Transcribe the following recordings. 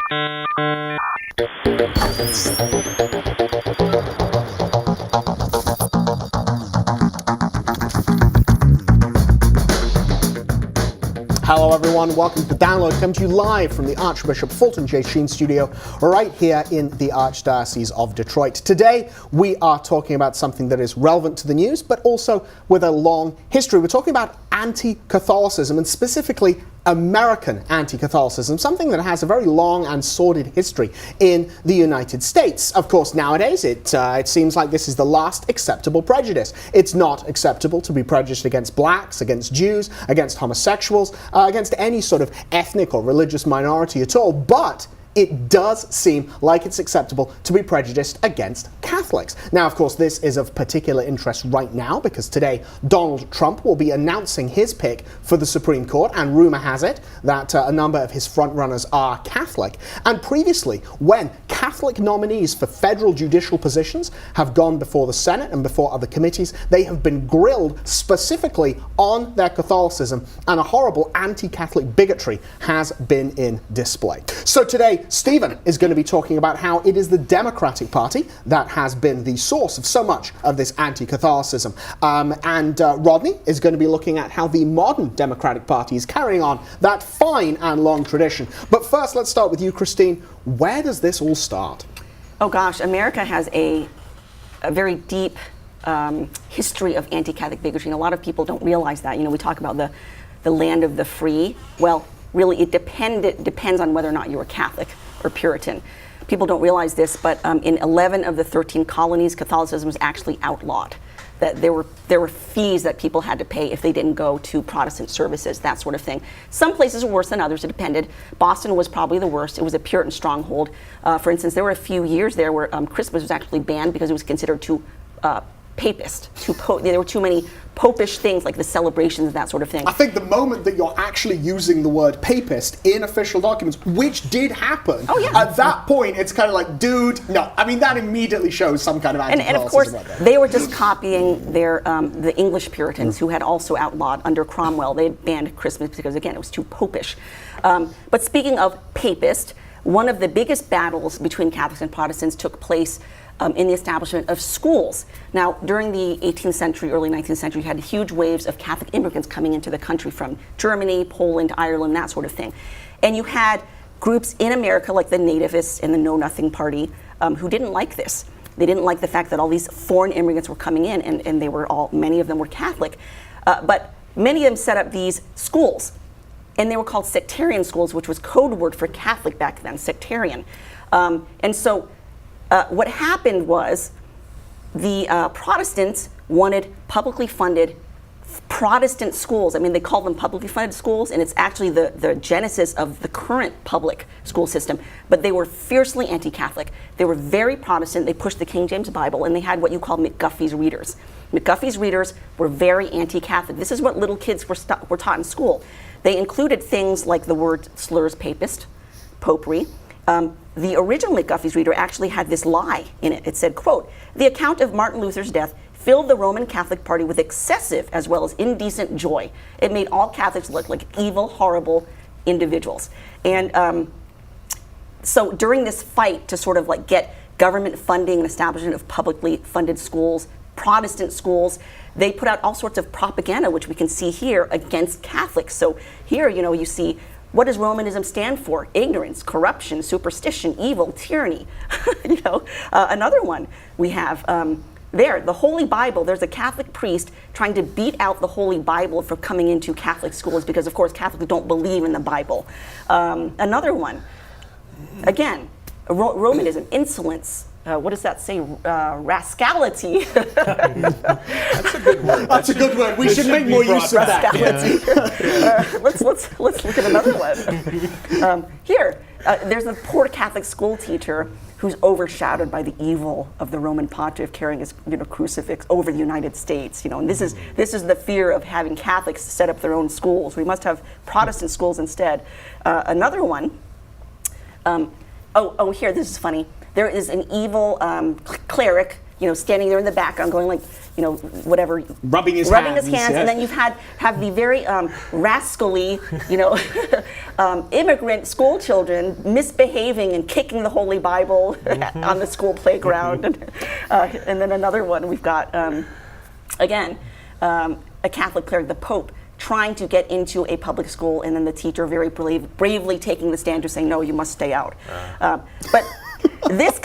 Hello everyone, welcome to The Download, coming to you live from the Archbishop Fulton J. Sheen studio right here in the Archdiocese of Detroit. Today we are talking about something that is relevant to the news but also with a long history. We're talking about anti-Catholicism and specifically American anti-Catholicism, something that has a very long and sordid history in the United States. Of course, nowadays it seems like this is the last acceptable prejudice. It's not acceptable to be prejudiced against blacks, against Jews, against homosexuals, against any sort of ethnic or religious minority at all, but it does seem like it's acceptable to be prejudiced against Catholics. Now, of course, this is of particular interest right now because today Donald Trump will be announcing his pick for the Supreme Court, and rumor has it that a number of his frontrunners are Catholic. And previously, when Catholic nominees for federal judicial positions have gone before the Senate and before other committees, they have been grilled specifically on their Catholicism, and a horrible anti-Catholic bigotry has been in display. So today, Stephen is going to be talking about how it is the Democratic Party that has been the source of so much of this anti-Catholicism. And Rodney is going to be looking at how the modern Democratic Party is carrying on that fine and long tradition. But first, let's start with you, Christine. Where does this all start? Oh gosh, America has a very deep history of anti-Catholic bigotry, and a lot of people don't realize that. You know, we talk about the land of the free. Well, really, it depends on whether or not you're a Catholic or Puritan. People don't realize this, but in 11 of the 13 colonies, Catholicism was actually outlawed. That there were fees that people had to pay if they didn't go to Protestant services, that sort of thing. Some places were worse than others, it depended. Boston was probably the worst. It was a Puritan stronghold. For instance, there were a few years there where Christmas was actually banned because it was considered too papist. There were too many popish things like the celebrations and that sort of thing. I think the moment that you're actually using the word papist in official documents, which did happen, at that point it's kind of like, dude, no. I mean, that immediately shows some kind of anti-Catholicism. And of course, right there. they were just copying their the English Puritans who had also outlawed under Cromwell. They banned Christmas because, again, it was too popish. But speaking of papist, one of the biggest battles between Catholics and Protestants took place in the establishment of schools. Now, during the 18th century, early 19th century, you had huge waves of Catholic immigrants coming into the country from Germany, Poland, Ireland, that sort of thing. And you had groups in America like the Nativists and the Know Nothing Party who didn't like this. They didn't like the fact that all these foreign immigrants were coming in, and they were many of them were Catholic. But many of them set up these schools, and they were called sectarian schools, which was code word for Catholic back then, sectarian. And so what happened was the Protestants wanted publicly funded Protestant schools. I mean, they call them publicly funded schools, and it's actually the genesis of the current public school system. But they were fiercely anti-Catholic. They were very Protestant. They pushed the King James Bible, and they had what you call McGuffey's readers. McGuffey's readers were very anti-Catholic. This is what little kids were taught in school. They included things like the word slurs, papist, popery. The original McGuffey's reader actually had this lie in it. It said, quote, "The account of Martin Luther's death filled the Roman Catholic Party with excessive as well as indecent joy. It made all Catholics look like evil, horrible individuals." And so during this fight to sort of like get government funding and establishment of publicly funded schools, Protestant schools, they put out all sorts of propaganda, which we can see here, against Catholics. So here, you know, you see, what does Romanism stand for? Ignorance, corruption, superstition, evil, tyranny. You know, another one we have there, the Holy Bible. There's a Catholic priest trying to beat out the Holy Bible for coming into Catholic schools because, of course, Catholics don't believe in the Bible. Another one, again, Romanism, insolence. What does that say? Rascality. That's a good word. That's a good word. We should make more use of that. Yeah. Let's look at another one. Here, there's a poor Catholic school teacher who's overshadowed by the evil of the Roman Pontiff carrying his crucifix over the United States. And this is the fear of having Catholics set up their own schools. We must have Protestant schools instead. Another one. Here, this is funny. There is an evil cleric, standing there in the background going like, whatever, rubbing his hands, and then you've have the very rascally, immigrant school children misbehaving and kicking the Holy Bible on the school playground, and then another one we've got again a Catholic cleric, the Pope, trying to get into a public school, and then the teacher very bravely taking the stand to saying, no, you must stay out. But this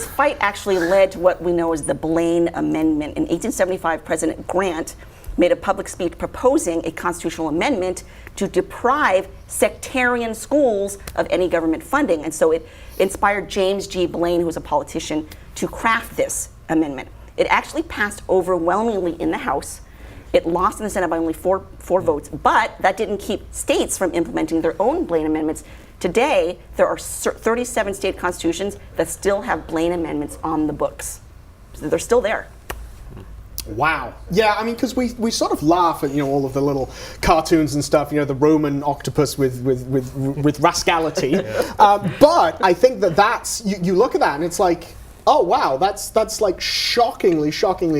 fight actually led to what we know as the Blaine Amendment. In 1875, President Grant made a public speech proposing a constitutional amendment to deprive sectarian schools of any government funding. And so it inspired James G. Blaine, who was a politician, to craft this amendment. It actually passed overwhelmingly in the House. It lost in the Senate by only four votes, but that didn't keep states from implementing their own Blaine amendments. Today, there are 37 state constitutions that still have Blaine amendments on the books. So they're still there. Wow. Yeah, I mean, because we sort of laugh at all of the little cartoons and stuff, the Roman octopus with rascality. But I think that's you look at that and it's like, oh wow, that's like shockingly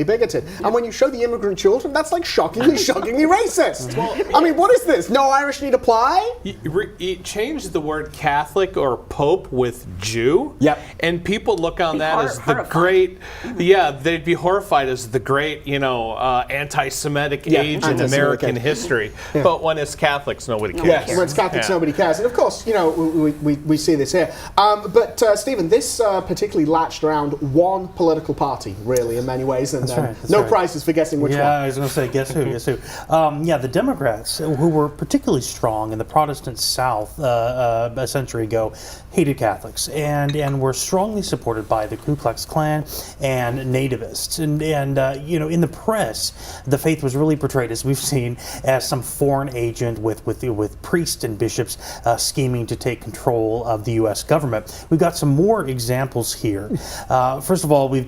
bigoted. Yeah. And when you show the immigrant children, that's like shockingly racist. Well, I mean, what is this? No Irish need apply? It changed the word Catholic or Pope with Jew. Yep. And people look on that as the great, they'd be horrified as the great, anti-Semitic age in American history. Yeah. But when it's Catholics, nobody cares. Yes, when it's Catholics, nobody cares. And of course, we see this here. But Stephen, this particularly latched around one political party, really, in many ways, and no prizes for guessing which one. Yeah, I was going to say, guess who? The Democrats, who were particularly strong in the Protestant South a century ago, hated Catholics and were strongly supported by the Ku Klux Klan and nativists. And in the press, the faith was really portrayed, as we've seen, as some foreign agent with priests and bishops scheming to take control of the U.S. government. We've got some more examples here. First of all, we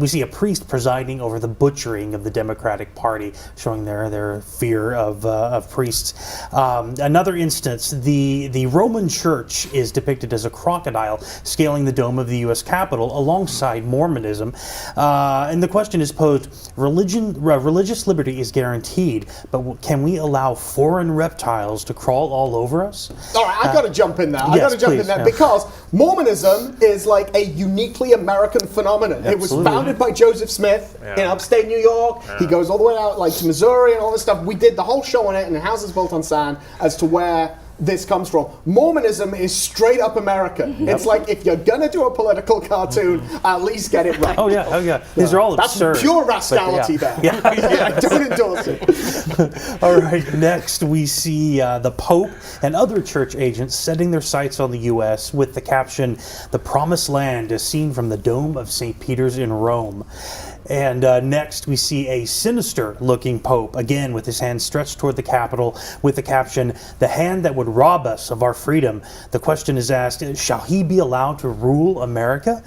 see a priest presiding over the butchering of the Democratic Party, showing their fear of priests. Another instance, the Roman Church is depicted as a crocodile scaling the dome of the U.S. Capitol alongside Mormonism. And the question is posed, religious liberty is guaranteed, but can we allow foreign reptiles to crawl all over us? All right, I've got to jump in there. Because Mormonism is like a uniquely American phenomenon. Absolutely. It was founded by Joseph Smith in upstate New York. He goes all the way out to Missouri and all this stuff. We did the whole show on it, and Houses Built on Sand, as to where this comes from. Mormonism is straight up American. Yep. It's like, if you're gonna do a political cartoon, at least get it right. Oh yeah. These are all absurd. That's pure rascality there. I don't endorse it. All right, next we see the Pope and other church agents setting their sights on the U.S. with the caption, "The Promised Land is seen from the dome of St. Peter's in Rome." And next we see a sinister-looking Pope, again with his hand stretched toward the Capitol, with the caption, "The hand that would rob us of our freedom." The question is asked, shall he be allowed to rule America?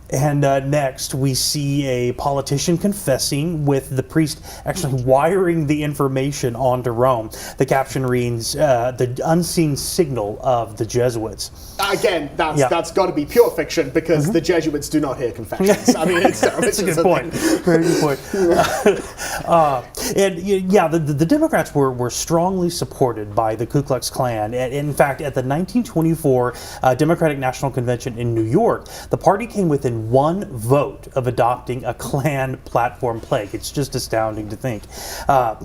And next, we see a politician confessing, with the priest actually wiring the information onto Rome. The caption reads, "The unseen signal of the Jesuits." Again, that's got to be pure fiction, because the Jesuits do not hear confessions. I mean, it's a good point. Very good point. The Democrats were strongly supported by the Ku Klux Klan. And in fact, at the 1924 Democratic National Convention in New York, the party came within one vote of adopting a Klan platform plaque. It's just astounding to think.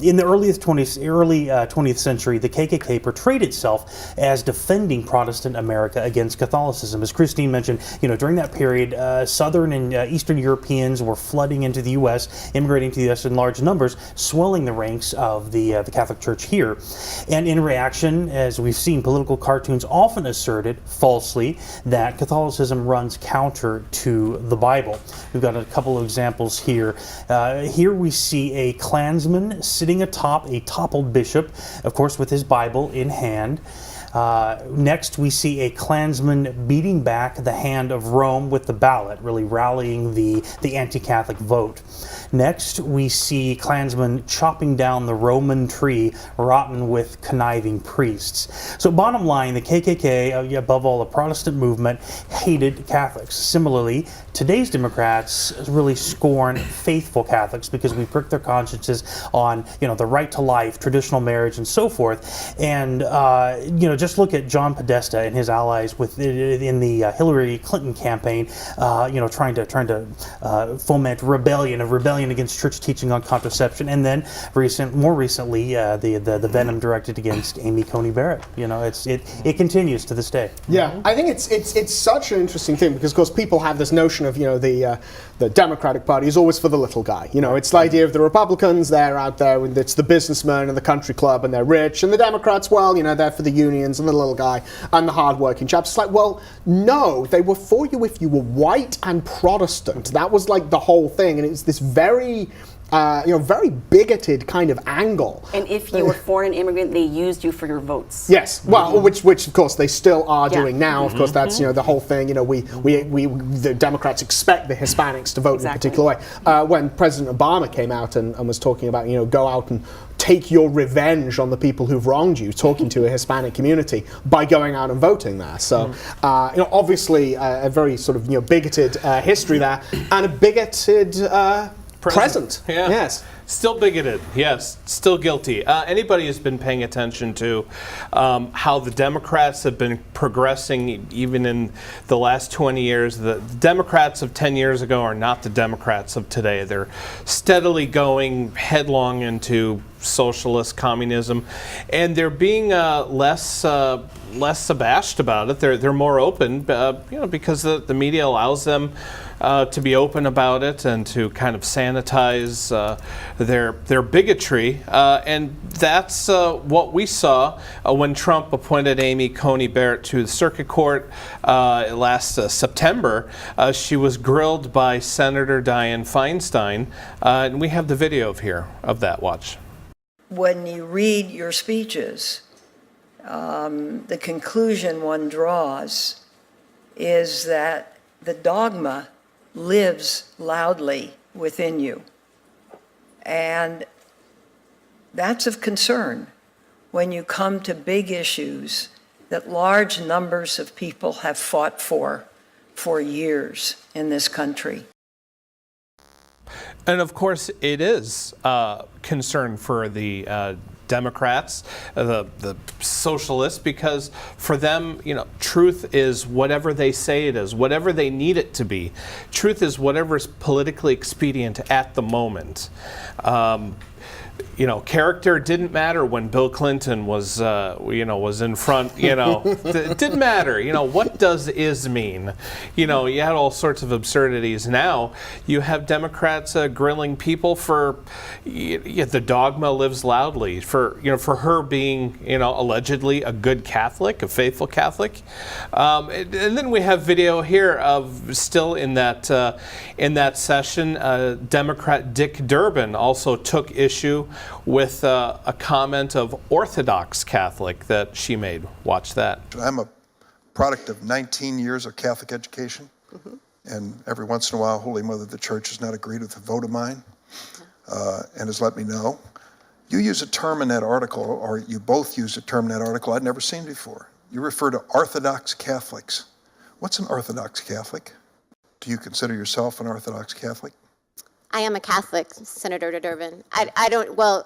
In the early 20th century, the KKK portrayed itself as defending Protestant America against Catholicism. As Christine mentioned, during that period, Southern and Eastern Europeans were flooding into the U.S., immigrating to the U.S. in large numbers, swelling the ranks of the Catholic Church here. And in reaction, as we've seen, political cartoons often asserted, falsely, that Catholicism runs counter to the Bible. We've got a couple of examples here. Here we see a Klansman sitting atop a toppled bishop, of course with his Bible in hand. Next, we see a Klansman beating back the hand of Rome with the ballot, really rallying the anti-Catholic vote. Next, we see Klansmen chopping down the Roman tree rotten with conniving priests. So bottom line, the KKK, above all the Protestant movement, hated Catholics. Similarly, today's Democrats really scorn faithful Catholics because we prick their consciences on, the right to life, traditional marriage, and so forth. And just look at John Podesta and his allies in the Hillary Clinton campaign, trying to foment rebellion against church teaching on contraception, and then more recently, the venom directed against Amy Coney Barrett. It continues to this day. Yeah, I think it's such an interesting thing because, of course, people have this notion of the Democratic Party is always for the little guy. It's the idea of the Republicans, they're out there, and it's the businessman and the country club, and they're rich, and the Democrats, well, they're for the unions and the little guy and the hardworking chaps. It's like, well, no, they were for you if you were white and Protestant. That was like the whole thing, and it's this very very bigoted kind of angle. And if you were foreign immigrant, they used you for your votes. Yes, well, which of course they still are doing now. Of course, that's the whole thing. The Democrats expect the Hispanics to vote in a particular way. When President Obama came out and was talking about go out and take your revenge on the people who've wronged you, talking to a Hispanic community by going out and voting there. So, obviously, a very sort of bigoted history there, and a bigoted. Present. Yeah. Yes. Still bigoted. Yes. Still guilty. Anybody who's been paying attention to how the Democrats have been progressing even in the last 20 years, the Democrats of 10 years ago are not the Democrats of today. They're steadily going headlong into socialist communism, and they're being less abashed about it. They're more open, because the media allows them to be open about it and to kind of sanitize their bigotry, and that's what we saw when Trump appointed Amy Coney Barrett to the Circuit Court last September. She was grilled by Senator Dianne Feinstein, and we have the video of that. Watch. When you read your speeches, the conclusion one draws is that the dogma lives loudly within you. And that's of concern when you come to big issues that large numbers of people have fought for years in this country. And of course, it is concern for the Democrats, the socialists, because for them, truth is whatever they say it is, whatever they need it to be. Truth is whatever is politically expedient at the moment. Character didn't matter when Bill Clinton was in front. It didn't matter. What does is mean? You had all sorts of absurdities. Now you have Democrats grilling people for the dogma lives loudly for her being allegedly a good Catholic, a faithful Catholic, and then we have video here of still in that session. Democrat Dick Durbin also took issue with a comment of Orthodox Catholic that she made. Watch that. I'm a product of 19 years of Catholic education, and every once in a while, Holy Mother of the Church has not agreed with a vote of mine, and has let me know. You use a term in that article, or you both use a term in that article I'd never seen before. You refer to Orthodox Catholics. What's an Orthodox Catholic? Do you consider yourself an Orthodox Catholic? I am a Catholic, Senator Durbin.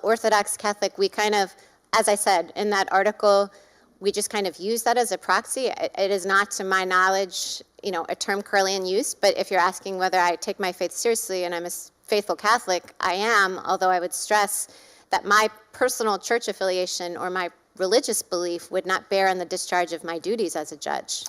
Orthodox Catholic, we kind of, as I said in that article, we just kind of use that as a proxy. It is not, to my knowledge, a term currently in use, but if you're asking whether I take my faith seriously and I'm a faithful Catholic, I am, although I would stress that my personal church affiliation or my religious belief would not bear on the discharge of my duties as a judge.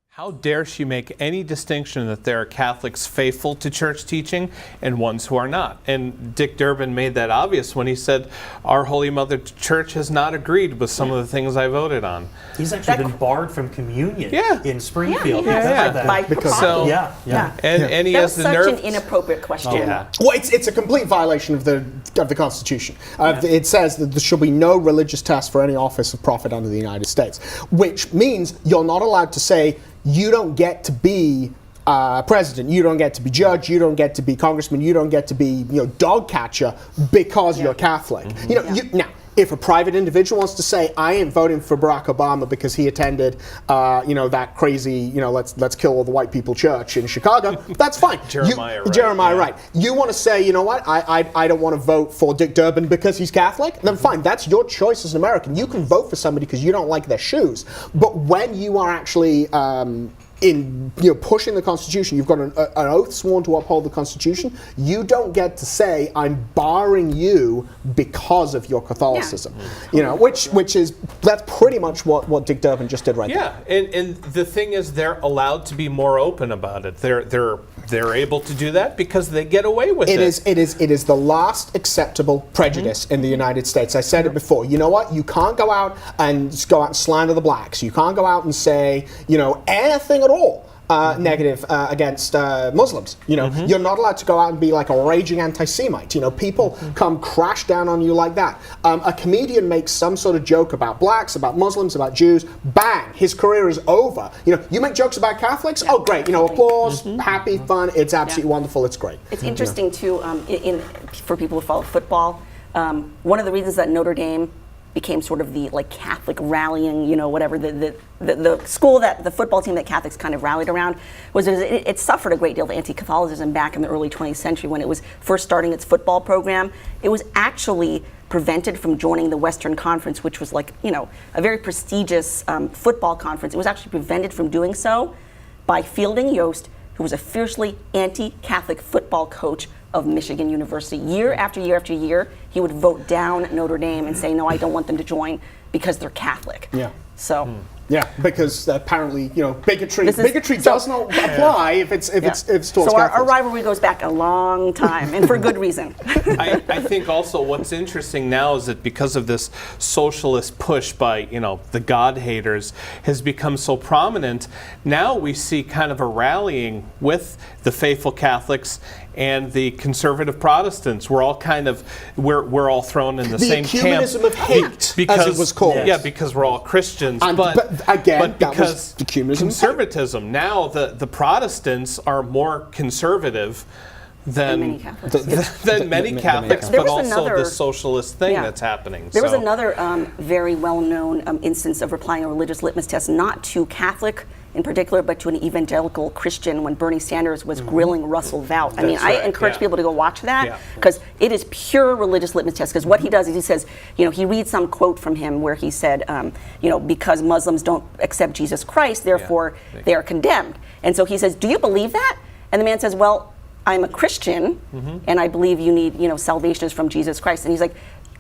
How dare she make any distinction that there are Catholics faithful to church teaching and ones who are not? And Dick Durbin made that obvious when he said, our Holy Mother Church has not agreed with some of the things I voted on. He's actually been barred from communion in Springfield because of that. And he has the such nerve. an inappropriate question. Well, it's a complete violation of the Constitution. It says that there shall be no religious test for any office of profit under the United States, which means you're not allowed to say you don't get to be president, you don't get to be judge, you don't get to be congressman, you don't get to be dog catcher because you're Catholic. Now, if a private individual wants to say, I ain't voting for Barack Obama because he attended, that crazy, let's kill all the white people church in Chicago, that's fine. Jeremiah, right. You want to say, you know what, I don't want to vote for Dick Durbin because he's Catholic, then fine, that's your choice as an American. You can vote for somebody because you don't like their shoes. But when you are actually in pushing the Constitution, you've got an oath sworn to uphold the Constitution. You don't get to say I'm barring you because of your Catholicism. Which is that's pretty much what Dick Durbin just did right there. Yeah, and the thing is, they're allowed to be more open about it. They're able to do that because they get away with it. It is the last acceptable prejudice in the United States. I said it before. You know what? You can't go out and slander the blacks. You can't go out and say anything at all negative against Muslims. You're not allowed to go out and be like a raging anti-Semite. People come crash down on you like that. A comedian makes some sort of joke about blacks, about Muslims, about Jews. Bang, his career is over. You make jokes about Catholics. Oh, great. Applause, happy, fun. It's absolutely wonderful. It's great. It's interesting too. For people who follow football, one of the reasons that Notre Dame became sort of the Catholic rallying, whatever the school that the football team that Catholics kind of rallied around was it suffered a great deal of anti-Catholicism back in the early 20th century when it was first starting its football program. It was actually prevented from joining the Western Conference, which was a very prestigious football conference. It was actually prevented from doing so by Fielding Yost, who was a fiercely anti-Catholic football coach of Michigan University. Year after year after year, he would vote down Notre Dame and say, no, I don't want them to join because they're Catholic. Yeah. So. Yeah, because apparently, bigotry does not apply if it's towards So our Catholics. rivalry goes back a long time, and for good reason. I think also what's interesting now is that because of this socialist push by the God haters has become so prominent, now we see kind of a rallying with the faithful Catholics and the conservative Protestants. We're all we're all thrown in the same camp. The ecumenism of hate, because, as it was called. Yeah, because we're all Christians. But again, because that was ecumenism. Conservatism. Now the Protestants are more conservative than many Catholics, but also the socialist thing that's happening. There was another very well-known instance of applying a religious litmus test, not to Catholic in particular, but to an evangelical Christian when Bernie Sanders was grilling Russell Vought. I encourage people to go watch that because it is pure religious litmus test. Because what he does is he says, he reads some quote from him where he said, because Muslims don't accept Jesus Christ, therefore they are condemned. And so he says, do you believe that? And the man says, well, I'm a Christian, and I believe you need, salvation is from Jesus Christ. And he's like,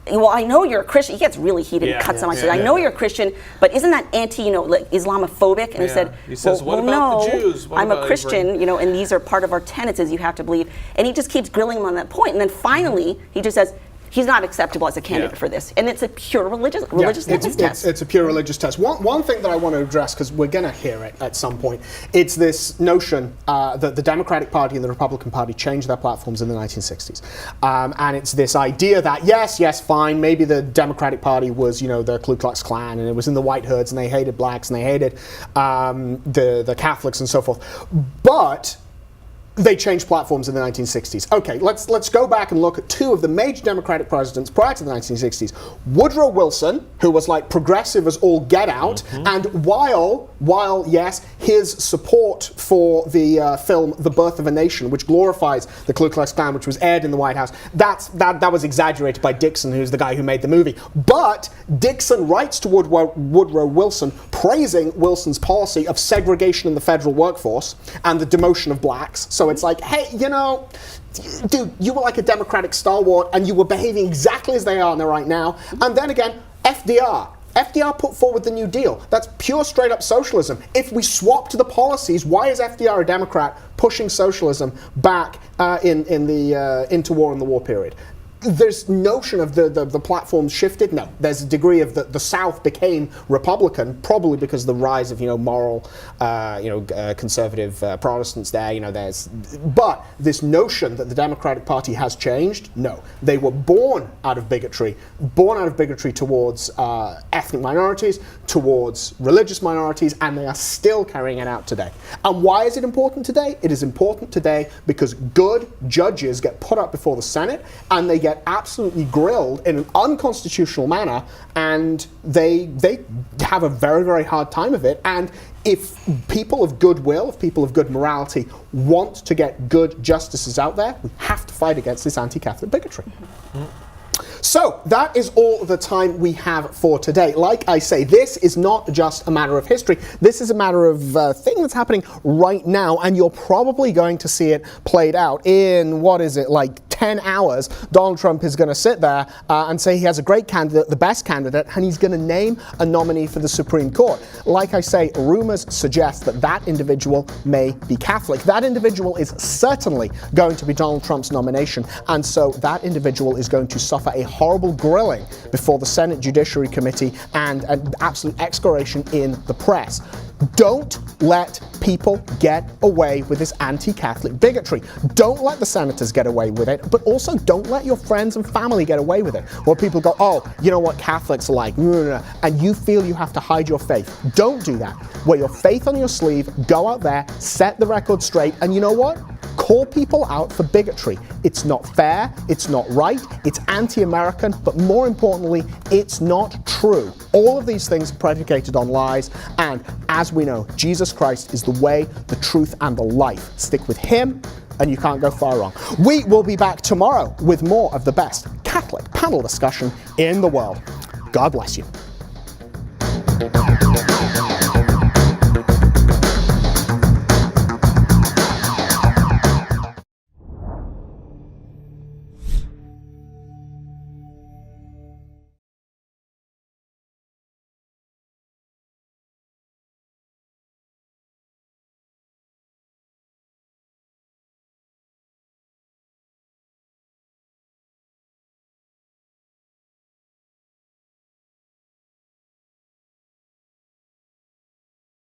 well, I know you're a Christian. He gets really heated and cuts him. I said, I know you're a Christian, but isn't that Islamophobic? And he said, what about the Jews? I'm a Christian, and these are part of our tenets is you have to believe. And he just keeps grilling him on that point. And then finally, he just says, he's not acceptable as a candidate for this. And it's a pure religious litmus test. It's a pure religious test. One thing that I want to address, because we're going to hear it at some point, it's this notion that the Democratic Party and the Republican Party changed their platforms in the 1960s. And it's this idea that, yes, fine, maybe the Democratic Party was, the Ku Klux Klan, and it was in the White Hoods, and they hated blacks, and they hated the Catholics and so forth. But they changed platforms in the 1960s. Okay, let's go back and look at two of the major Democratic presidents prior to the 1960s. Woodrow Wilson, who was progressive as all get out, and while yes, his support for the film The Birth of a Nation, which glorifies the Ku Klux Klan, which was aired in the White House, that was exaggerated by Dixon, who's the guy who made the movie. But Dixon writes to Woodrow Wilson, praising Wilson's policy of segregation in the federal workforce and the demotion of blacks. So it's like, hey, dude, you were like a Democratic stalwart and you were behaving exactly as they are right now. And then again, FDR put forward the New Deal. That's pure straight up socialism. If we swap to the policies, why is FDR a Democrat pushing socialism back into war in the war period? there's notion of the platform shifted. No, there's a degree of the South became Republican, probably because of the rise of moral, conservative Protestants there. But this notion that the Democratic Party has changed, no, they were born out of bigotry towards ethnic minorities, towards religious minorities, and they are still carrying it out today. And why is it important today? It is important today because good judges get put up before the Senate and they get absolutely grilled in an unconstitutional manner, and they have a very, very hard time of it. And if people of goodwill, if people of good morality want to get good justices out there, we have to fight against this anti-Catholic bigotry. So that is all the time we have for today. Like I say, this is not just a matter of history. This is a matter of thing that's happening right now, and you're probably going to see it played out in, 10 hours. Donald Trump is going to sit there and say he has a great candidate, the best candidate, and he's going to name a nominee for the Supreme Court. Like I say, rumors suggest that that individual may be Catholic. That individual is certainly going to be Donald Trump's nomination, and so that individual is going to suffer a horrible grilling before the Senate Judiciary Committee and an absolute excoriation in the press. Don't let people get away with this anti-Catholic bigotry. Don't let the senators get away with it, but also don't let your friends and family get away with it. Where people go, oh, you know what Catholics are like, and you feel you have to hide your faith. Don't do that. Wear your faith on your sleeve, go out there, set the record straight, and you know what? Call people out for bigotry. It's not fair, it's not right, it's anti-American, but more importantly, it's not true. All of these things are predicated on lies, and as we know, Jesus Christ is the way, the truth, and the life. Stick with him, and you can't go far wrong. We will be back tomorrow with more of the best Catholic panel discussion in the world. God bless you.